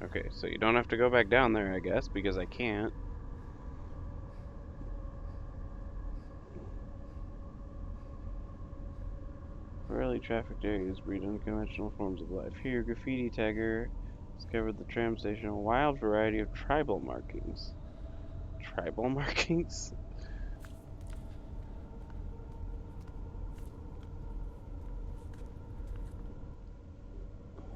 Okay, so you don't have to go back down there, I guess, because I can't. Rarely trafficked areas breed unconventional forms of life. Here, graffiti tagger discovered the tram station a wild variety of tribal markings. Tribal markings?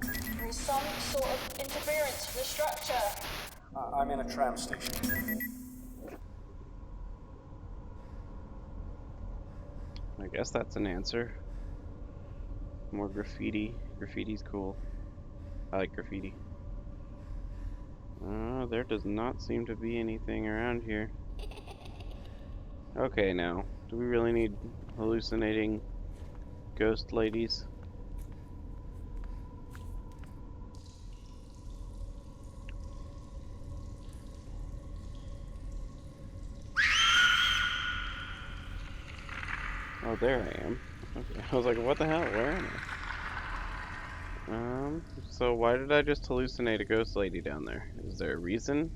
There is some sort of interference from the structure. I'm in a tram station. I guess that's an answer. More graffiti. Graffiti's cool. I like graffiti. There does not seem to be anything around here. Okay, now, do we really need hallucinating ghost ladies? Oh, there I am. Okay. I was like, what the hell? Where am I? So why did I just hallucinate a ghost lady down there? Is there a reason?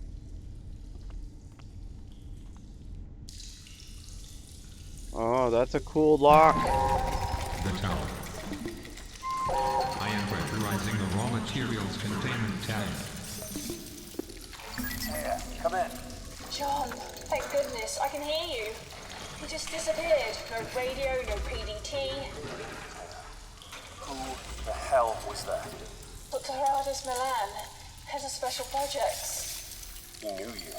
Oh, that's a cool lock. The tower. I am pressurizing the raw materials containment tank. Yeah, come in. John, thank goodness, I can hear you. He just disappeared. No radio, no PDT. Who the hell was that? Dr. Gerardus Milan, head of special projects. He knew you.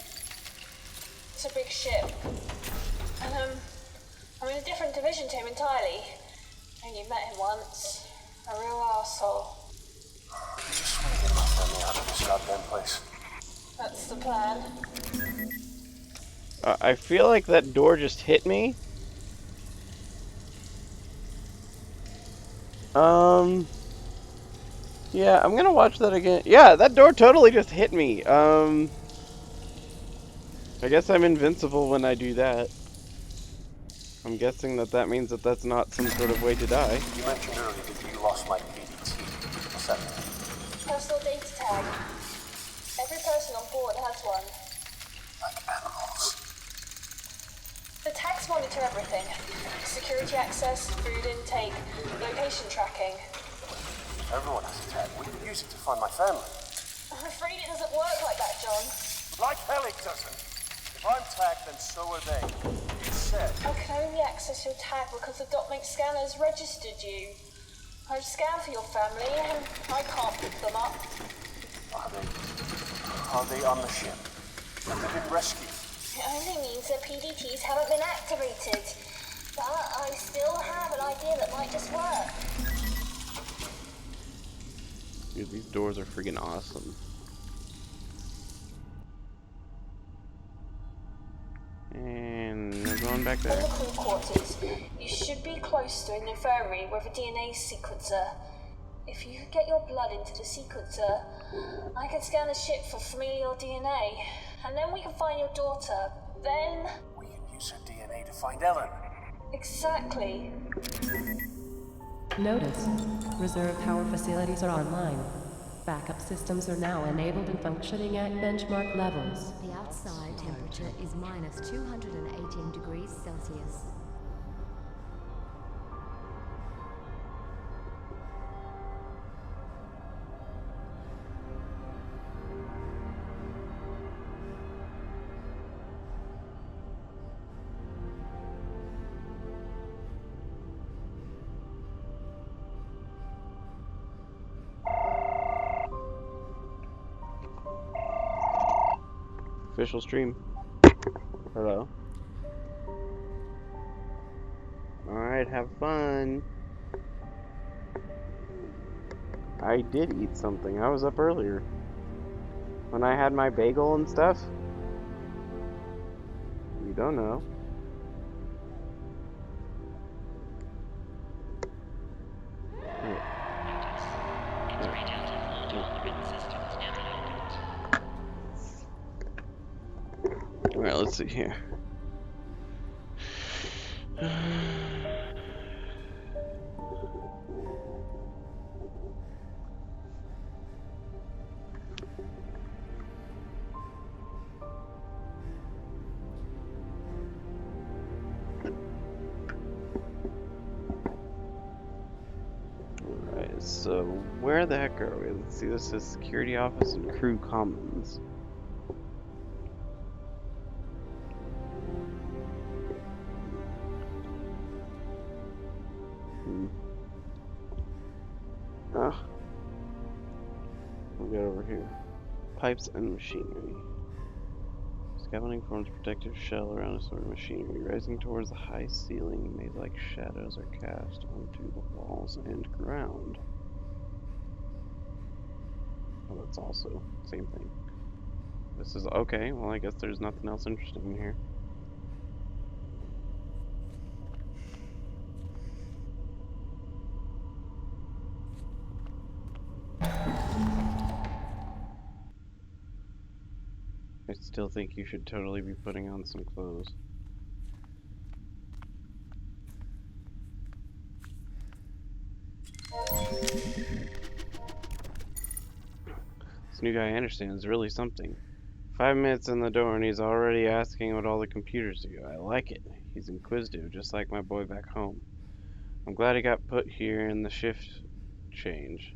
It's a big ship. And, I'm in a different division to him entirely. And you've met him once. A real arsehole. I just want to get my family out of this goddamn place. That's the plan. I feel like that door just hit me. Yeah, I'm gonna watch that again. Yeah, that door totally just hit me. I guess I'm invincible when I do that. I'm guessing that means that that's not some sort of way to die. You mentioned earlier that you lost my PDT. What's that mean? Personal data tag. Every person on board has one. Like animals. The tags monitor everything. Security access, food intake, location tracking. Everyone has a tag. We can use it to find my family. I'm afraid it doesn't work like that, John. Like hell it doesn't. If I'm tagged, then so are they. You said. I can only access your tag because the Dotmate scanners registered you. I've scanned for your family and I can't pick them up. Are they on the ship? Have they been rescued? It only means that PDTs haven't been activated. But I still have an idea that might just work. Dude, these doors are freaking awesome. And we're going back there. In the crew quarters, you should be close to an infirmary with a DNA sequencer. If you could get your blood into the sequencer, I can scan the ship for familial DNA, and then we can find your daughter. Then... We can use her DNA to find Ellen. Exactly. Notice, reserve power facilities are online. Backup systems are now enabled and functioning at benchmark levels. The outside temperature is minus 218 degrees Celsius. Official stream. Hello. Alright, have fun. I did eat something. I was up earlier. When I had my bagel and stuff. You don't know. Alright, let's see here. So, where the heck are we? Let's see, this says security office and crew commons. Ah, we got over here. Pipes and machinery. Scaffolding forms protective shell around a sort of machinery. Rising towards the high ceiling, made like shadows are cast onto the walls and ground. Oh, that's also same thing. This is okay. Well, I guess there's nothing else interesting in here. I still think you should totally be putting on some clothes. This new guy Anderson is really something. 5 minutes in the door and he's already asking what all the computers do. I like it. He's inquisitive, just like my boy back home. I'm glad he got put here in the shift change.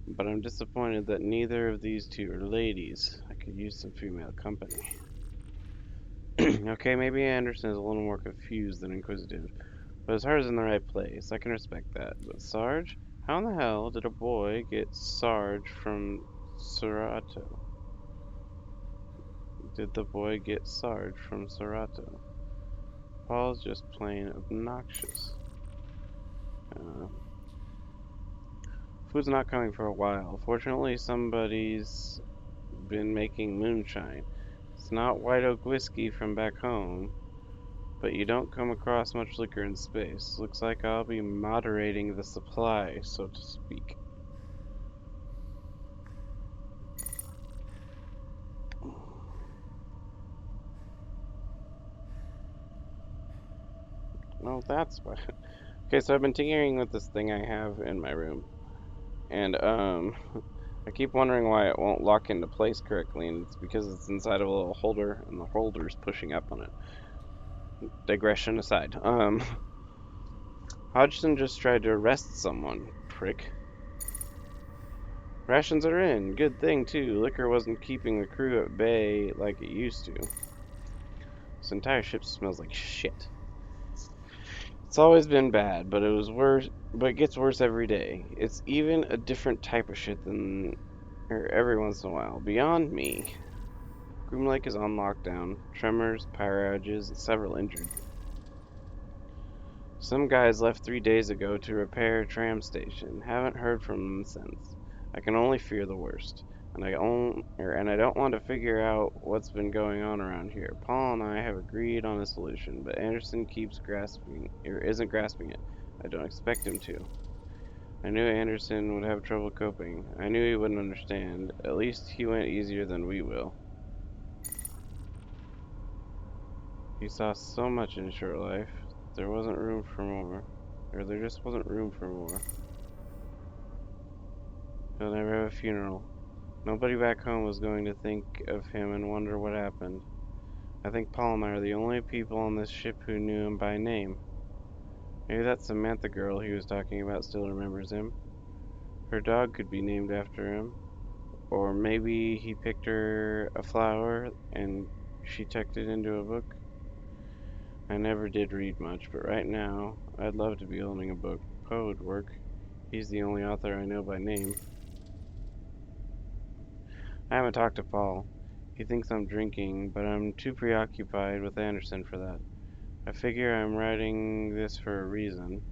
But I'm disappointed that neither of these two are ladies. I could use some female company. Okay, maybe Anderson is a little more confused than inquisitive, but his heart is in the right place. I can respect that. But Sarge? How in the hell did a boy get Sarge from Serato? Did the boy get Sarge from Serato? Paul's just plain obnoxious. Food's not coming for a while. Fortunately, somebody's been making moonshine. It's not white oak whiskey from back home, but you don't come across much liquor in space. Looks like I'll be moderating the supply, so to speak. Oh, that's why. Okay, so I've been tinkering with this thing I have in my room, and I keep wondering why it won't lock into place correctly, and it's because it's inside of a little holder, and the holder's pushing up on it. Digression aside, Hodgson just tried to arrest someone, prick. Rations are in. Good thing, too. Liquor wasn't keeping the crew at bay like it used to. This entire ship smells like shit. It's always been bad, but it gets worse every day. It's even a different type of shit than every once in a while. Beyond me. Groom Lake is on lockdown. Tremors, power outages, several injured. Some guys left 3 days ago to repair a tram station. Haven't heard from them since. I can only fear the worst. And I don't want to figure out what's been going on around here. Paul and I have agreed on a solution, but Anderson isn't grasping it. I don't expect him to. I knew Anderson would have trouble coping. I knew he wouldn't understand. At least he went easier than we will. He saw so much in his short life. There wasn't room for more. Or there just wasn't room for more. He'll never have a funeral. Nobody back home was going to think of him and wonder what happened. I think Paul and I are the only people on this ship who knew him by name. Maybe that Samantha girl he was talking about still remembers him. Her dog could be named after him. Or maybe he picked her a flower and she tucked it into a book. I never did read much, but right now, I'd love to be holding a book. Poe would work. He's the only author I know by name. I haven't talked to Paul. He thinks I'm drinking, but I'm too preoccupied with Anderson for that. I figure I'm writing this for a reason.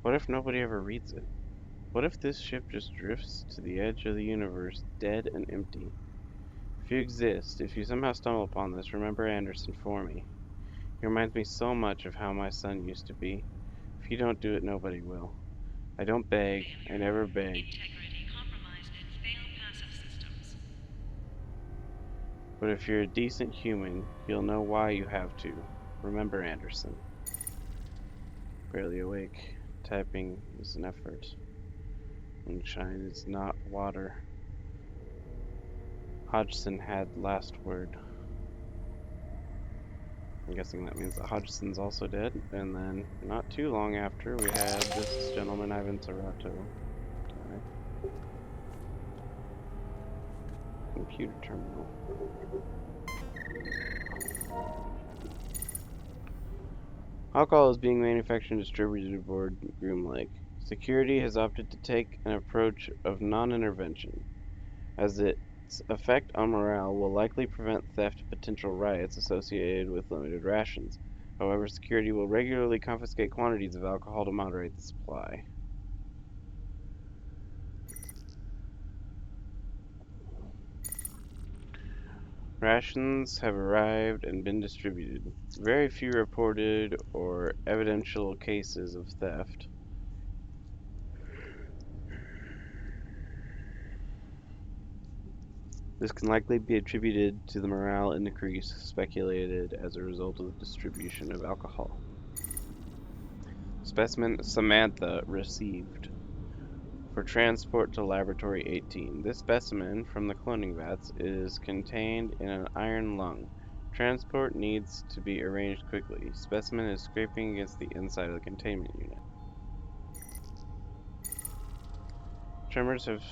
What if nobody ever reads it? What if this ship just drifts to the edge of the universe, dead and empty? If you exist, if you somehow stumble upon this, remember Anderson for me. He reminds me so much of how my son used to be. If you don't do it, nobody will. I don't beg. I never beg. But if you're a decent human, you'll know why you have to. Remember Anderson. Barely awake. Typing is an effort. Moonshine is not water. Hodgson had last word. I'm guessing that means that Hodgson's also dead. And then, not too long after, we had this gentleman, Ivan Serato. anyway. Computer terminal. Alcohol is being manufactured and distributed aboard Groom Lake. Security has opted to take an approach of non-intervention, as its effect on morale will likely prevent theft and potential riots associated with limited rations. However, security will regularly confiscate quantities of alcohol to moderate the supply. Rations have arrived and been distributed. Very few reported or evidential cases of theft. This can likely be attributed to the morale increase speculated as a result of the distribution of alcohol. Specimen Samantha received for transport to Laboratory 18. This specimen from the cloning vats is contained in an iron lung. Transport needs to be arranged quickly. Specimen is scraping against the inside of the containment unit. Tremors have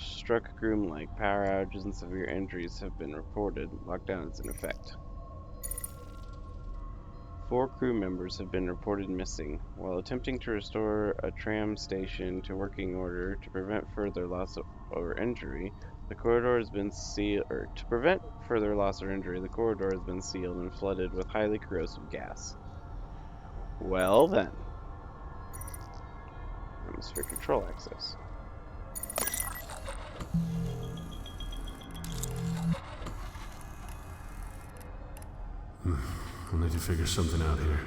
struck Groom Lake. Power outages and severe injuries have been reported. Lockdown is in effect. 4 crew members have been reported missing. While attempting to restore a tram station to working order to prevent further loss or injury, the corridor has been sealed. To prevent further loss or injury, the corridor has been sealed and flooded with highly corrosive gas. Well then, atmosphere control access. I'll need to figure something out here.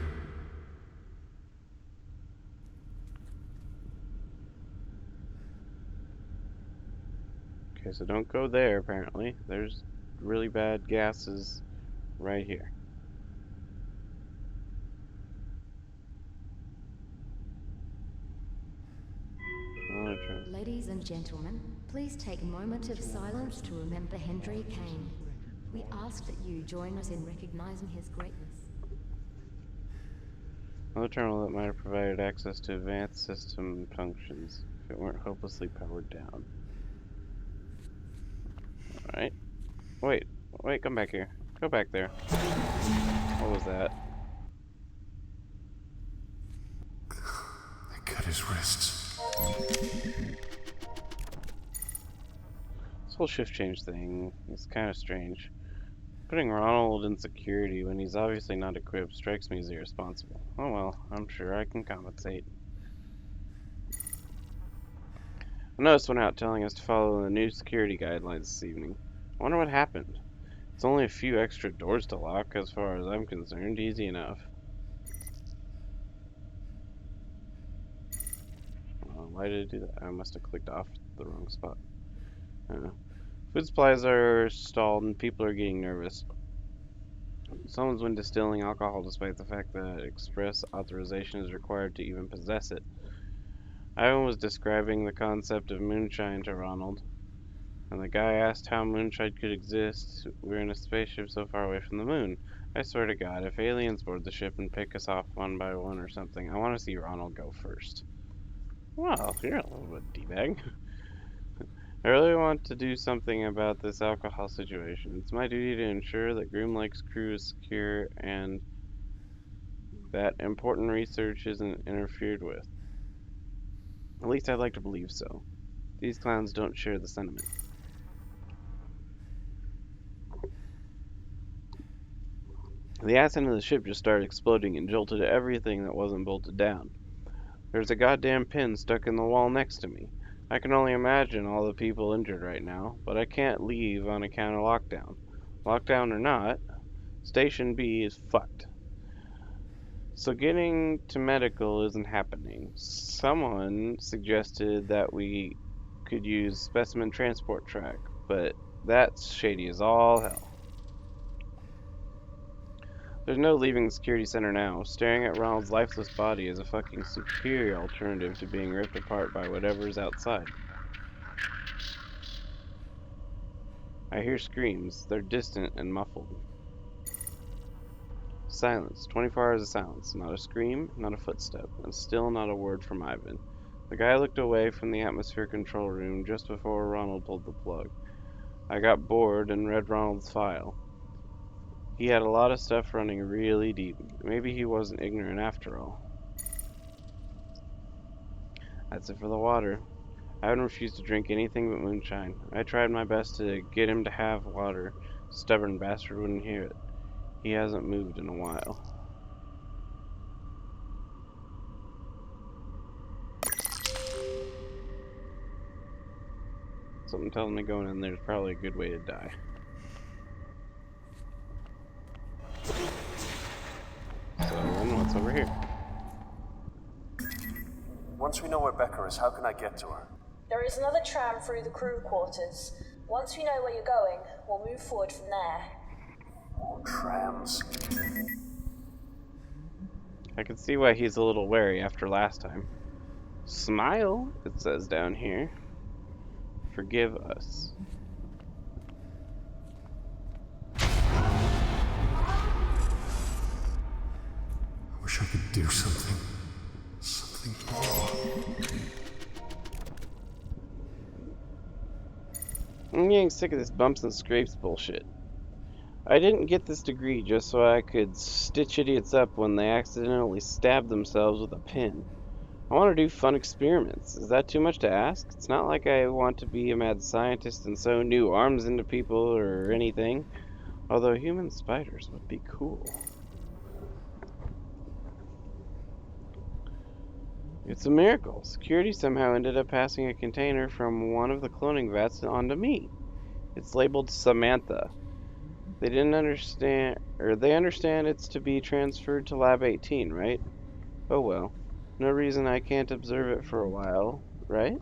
Okay, so don't go there, apparently. There's really bad gases right here. Ladies and gentlemen, please take a moment of silence to remember Henry Kane. We ask that you join us in recognizing his greatness. Another terminal that might have provided access to advanced system functions if it weren't hopelessly powered down. Alright. Wait, come back here. Go back there. What was that? They cut his wrists. This whole shift change thing is kind of strange. Putting Ronald in security when he's obviously not equipped strikes me as irresponsible. Oh well, I'm sure I can compensate. A notice went out telling us to follow the new security guidelines this evening. I wonder what happened. It's only a few extra doors to lock, as far as I'm concerned. Easy enough. Why did it do that? I must have clicked off the wrong spot. Food supplies are stalled and people are getting nervous. Someone's been distilling alcohol despite the fact that express authorization is required to even possess it. Ivan was describing the concept of moonshine to Ronald, and the guy asked how moonshine could exist. We're in a spaceship so far away from the moon. I swear to God, if aliens board the ship and pick us off one by one or something, I want to see Ronald go first. Well, you're a little bit D-bag. I really want to do something about this alcohol situation. It's my duty to ensure that Groom Lake's crew is secure and that important research isn't interfered with. At least I'd like to believe so. These clowns don't share the sentiment. The ass end of the ship just started exploding and jolted everything that wasn't bolted down. There's a goddamn pin stuck in the wall next to me. I can only imagine all the people injured right now, but I can't leave on account of lockdown. Lockdown or not, Station B is fucked. So getting to medical isn't happening. Someone suggested that we could use specimen transport track, but that's shady as all hell. There's no leaving the security center now. Staring at Ronald's lifeless body is a fucking superior alternative to being ripped apart by whatever's outside. I hear screams. They're distant and muffled. Silence. 24 hours of silence. Not a scream, not a footstep, and still not a word from Ivan. The guy looked away from the atmosphere control room just before Ronald pulled the plug. I got bored and read Ronald's file. He had a lot of stuff running really deep. Maybe he wasn't ignorant after all. That's it for the water. Ivan refused to drink anything but moonshine. I tried my best to get him to have water. Stubborn bastard wouldn't hear it. He hasn't moved in a while. Something tells me going in there is probably a good way to die. So, what's over here? Once we know where Becca is, how can I get to her? There is another tram through the crew quarters. Once we know where you're going, we'll move forward from there. More trams. I can see why he's a little wary after last time. Smile, it says down here. Forgive us. I wish I could do something. Something more. I'm getting sick of this bumps and scrapes bullshit. I didn't get this degree just so I could stitch idiots up when they accidentally stab themselves with a pin. I want to do fun experiments. Is that too much to ask? It's not like I want to be a mad scientist and sew new arms into people or anything. Although human spiders would be cool. It's a miracle. Security somehow ended up passing a container from one of the cloning vets onto me. It's labeled Samantha. They didn't understand, or they understand it's to be transferred to Lab 18, right? Oh well. No reason I can't observe it for a while, right?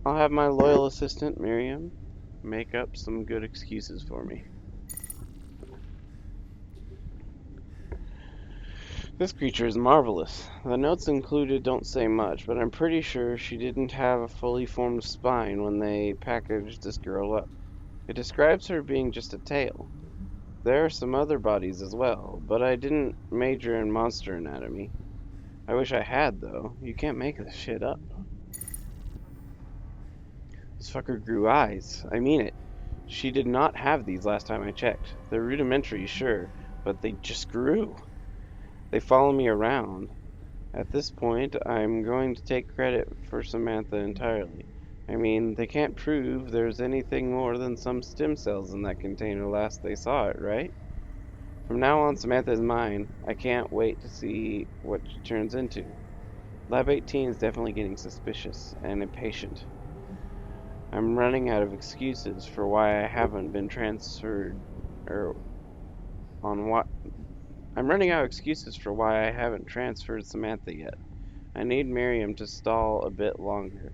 I'll have my loyal assistant, Miriam, make up some good excuses for me. This creature is marvelous. The notes included don't say much, but I'm pretty sure she didn't have a fully formed spine when they packaged this girl up. It describes her being just a tail. There are some other bodies as well, but I didn't major in monster anatomy. I wish I had, though. You can't make this shit up. This fucker grew eyes. I mean it. She did not have these last time I checked. They're rudimentary, sure, but they just grew. They follow me around. At this point, I'm going to take credit for Samantha entirely. I mean, they can't prove there's anything more than some stem cells in that container last they saw it, right? From now on, Samantha is mine. I can't wait to see what she turns into. Lab 18 is definitely getting suspicious and impatient. I'm running out of excuses for why I haven't been transferred, or on what. I'm running out of excuses for why I haven't transferred Samantha yet. I need Miriam to stall a bit longer.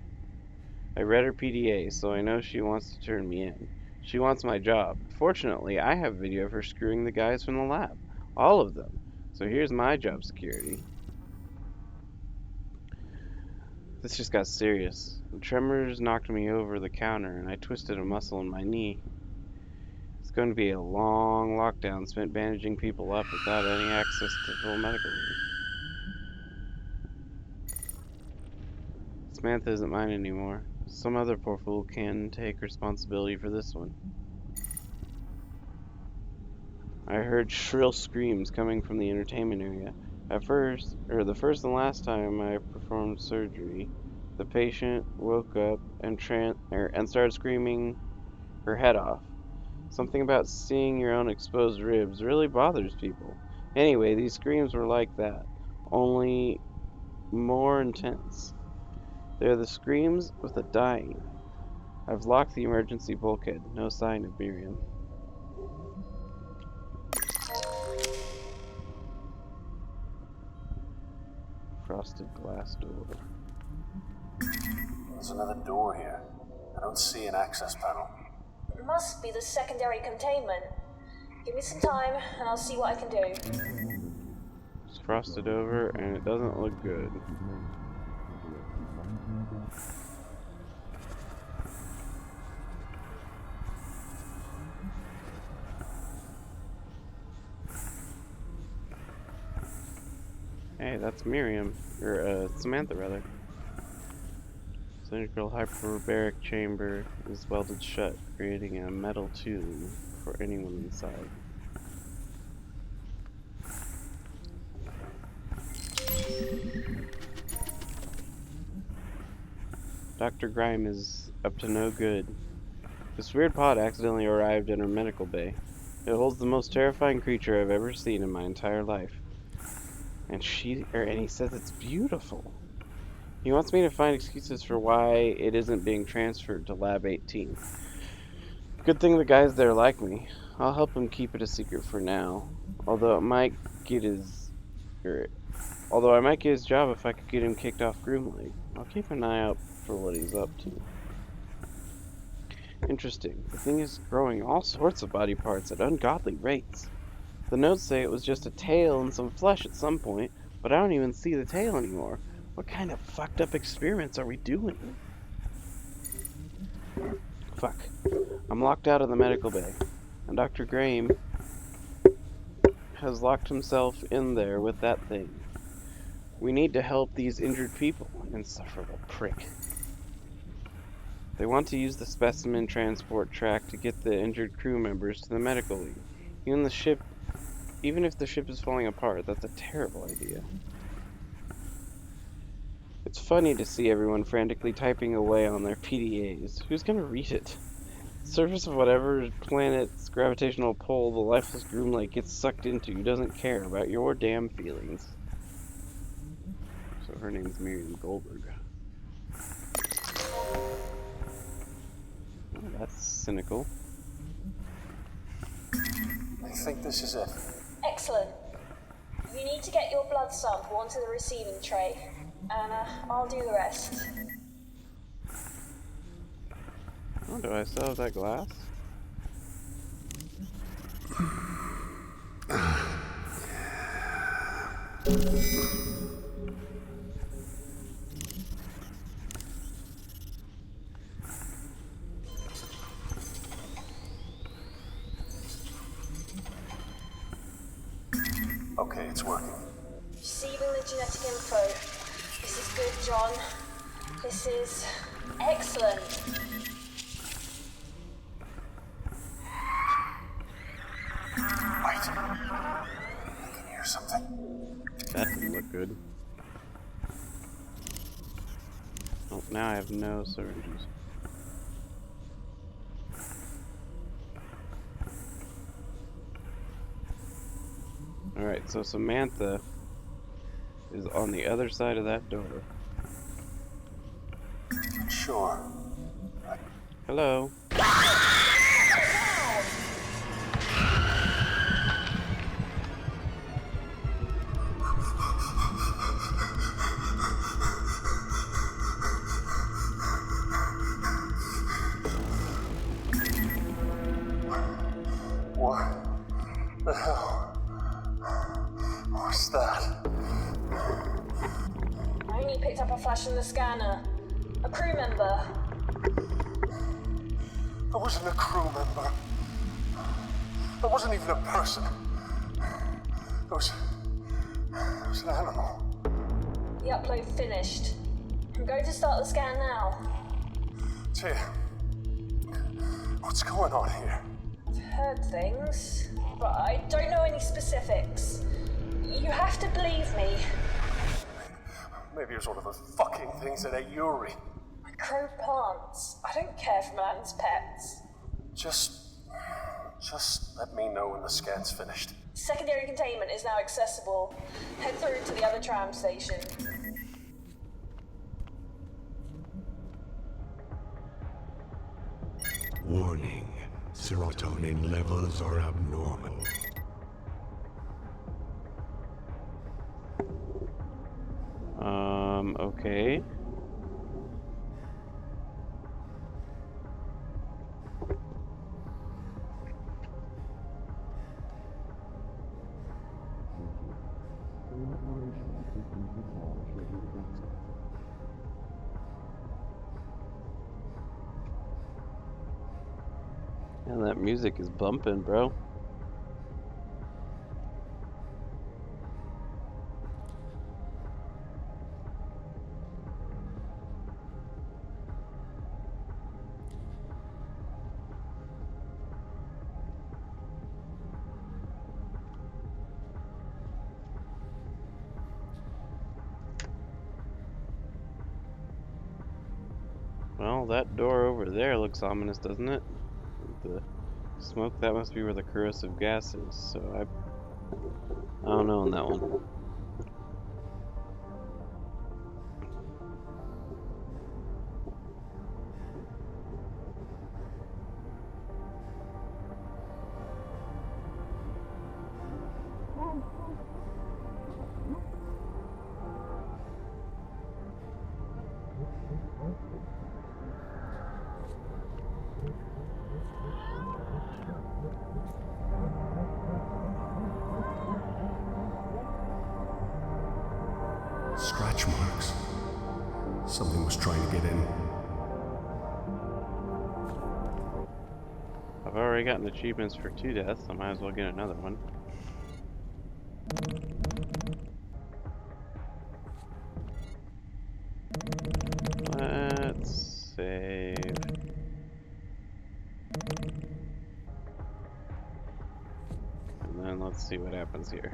I read her PDA, so I know she wants to turn me in. She wants my job. Fortunately, I have video of her screwing the guys from the lab. All of them. So here's my job security. This just got serious. The tremors knocked me over the counter, and I twisted a muscle in my knee. It's going to be a long lockdown spent bandaging people up without any access to full medical aid. Samantha isn't mine anymore. Some other poor fool can take responsibility for this one. I heard shrill screams coming from the entertainment area. The first and last time I performed surgery, the patient woke up and started screaming her head off. Something about seeing your own exposed ribs really bothers people. Anyway, these screams were like that, only more intense. They're the screams of the dying. I've locked the emergency bulkhead. No sign of Miriam. Frosted glass door. There's another door here. I don't see an access panel. It must be the secondary containment. Give me some time, and I'll see what I can do. It's frosted over, and it doesn't look good. Hey, that's Miriam. Or, Samantha, rather. Cylindrical hyperbaric chamber is welded shut, creating a metal tomb for anyone inside. Dr. Grime is up to no good. This weird pod accidentally arrived in her medical bay. It holds the most terrifying creature I've ever seen in my entire life. And he says it's beautiful. He wants me to find excuses for why it isn't being transferred to Lab 18. Good thing the guys there like me. I'll help him keep it a secret for now. Although I might get his job if I could get him kicked off Groom League. I'll keep an eye out for what he's up to. Interesting. The thing is growing all sorts of body parts at ungodly rates. The notes say it was just a tail and some flesh at some point, but I don't even see the tail anymore. What kind of fucked up experiments are we doing? Fuck. I'm locked out of the medical bay, and Dr. Graham has locked himself in there with that thing. We need to help these injured people. Insufferable prick. They want to use the specimen transport track to get the injured crew members to the medical league. Even if the ship is falling apart, that's a terrible idea. It's funny to see everyone frantically typing away on their PDAs. Who's gonna read it? Surface of whatever planet's gravitational pull the lifeless Groomlight gets sucked into doesn't care about your damn feelings. So her name's Miriam Goldberg. Oh, that's cynical. I think this is it. Excellent. You need to get your blood sample onto the receiving tray, and I'll do the rest. Oh, do I still have that glass? Okay, it's working. Receiving the genetic info. This is good, John. This is excellent. Wait. I can hear something. That didn't look good. Oh, now I have no syringes. Alright, so Samantha is on the other side of that door. Sure. Hello. What the hell? What's that? I only picked up a flash from the scanner. A crew member. I wasn't a crew member. I wasn't even a person. It was an animal. The upload finished. I'm going to start the scan now. Tia, what's going on here? I've heard things, but I don't know any specifics. You have to believe me. Maybe it was one of those fucking things that ate Yuri. I grow plants. I don't care for man's pets. Just let me know when the scan's finished. Secondary containment is now accessible. Head through to the other tram station. Warning. Serotonin levels are abnormal. Okay. And that music is bumping, bro. Well, that door over there looks ominous, doesn't it? The smoke, that must be where the corrosive gas is, so I don't know on that one. Scratch marks. Something was trying to get in. I've already gotten achievements for 2 deaths, I might as well get another one. Let's save. And then let's see what happens here.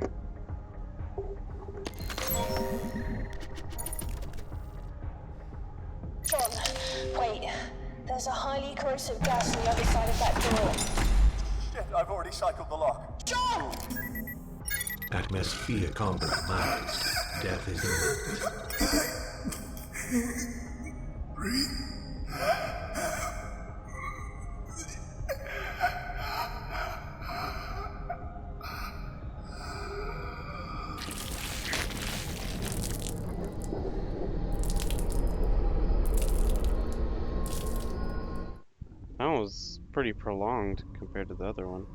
John, wait. There's a highly corrosive gas on the other side of that door. Shit, I've already cycled the lock. John! That must be a compromise. Death is imminent. That was pretty prolonged compared to the other one.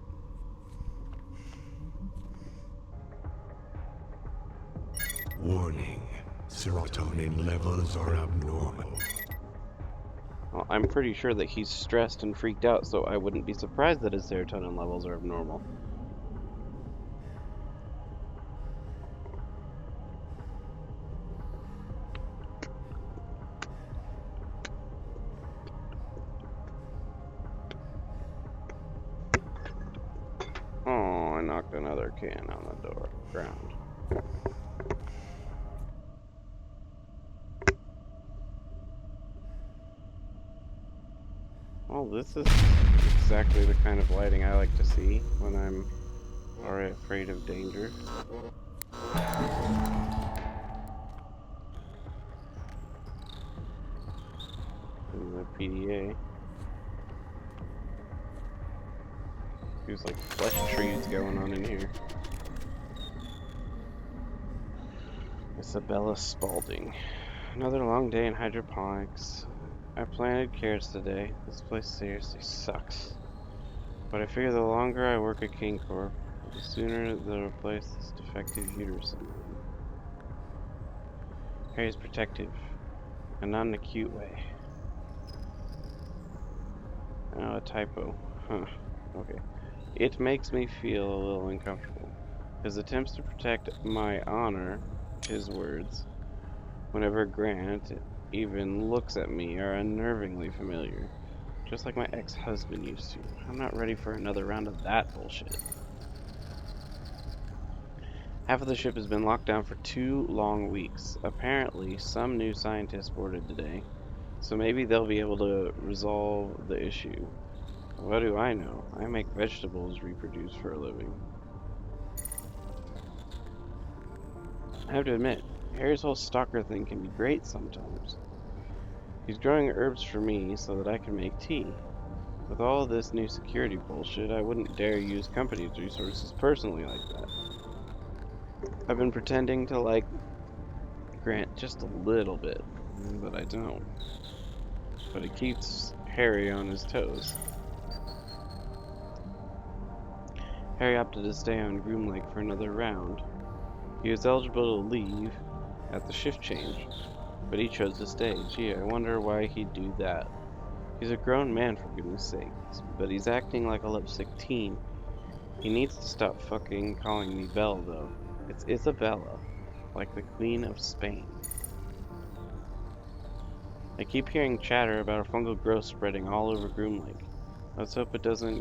Warning. Serotonin levels are abnormal. Well, I'm pretty sure that he's stressed and freaked out, so I wouldn't be surprised that his serotonin levels are abnormal. Oh, I knocked another can on the ground. Well, this is exactly the kind of lighting I like to see when I'm already afraid of danger. And the PDA. There's like flesh trees going on in here. Isabella Spaulding. Another long day in hydroponics. I planted carrots today. This place seriously sucks. But I figure the longer I work at King Corp, the sooner they'll replace this defective uterus. Harry's protective, and not in a cute way. Oh, a typo. Huh. Okay. It makes me feel a little uncomfortable. His attempts to protect my honor, his words, whenever Grant even looks at me, are unnervingly familiar. Just like my ex-husband used to. I'm not ready for another round of that bullshit. Half of the ship has been locked down for 2 long weeks. Apparently, some new scientists boarded today, so maybe they'll be able to resolve the issue. What do I know? I make vegetables reproduce for a living. I have to admit, Harry's whole stalker thing can be great sometimes. He's growing herbs for me so that I can make tea. With all this new security bullshit, I wouldn't dare use company's resources personally like that. I've been pretending to like Grant just a little bit, but I don't. But it keeps Harry on his toes. Harry opted to stay on Groom Lake for another round. He was eligible to leave at the shift change, but he chose to stay. Gee, I wonder why he'd do that. He's a grown man, for goodness sakes, but he's acting like a lovesick teen. He needs to stop fucking calling me Belle, though. It's Isabella, like the Queen of Spain. I keep hearing chatter about a fungal growth spreading all over Groom Lake. Let's hope it doesn't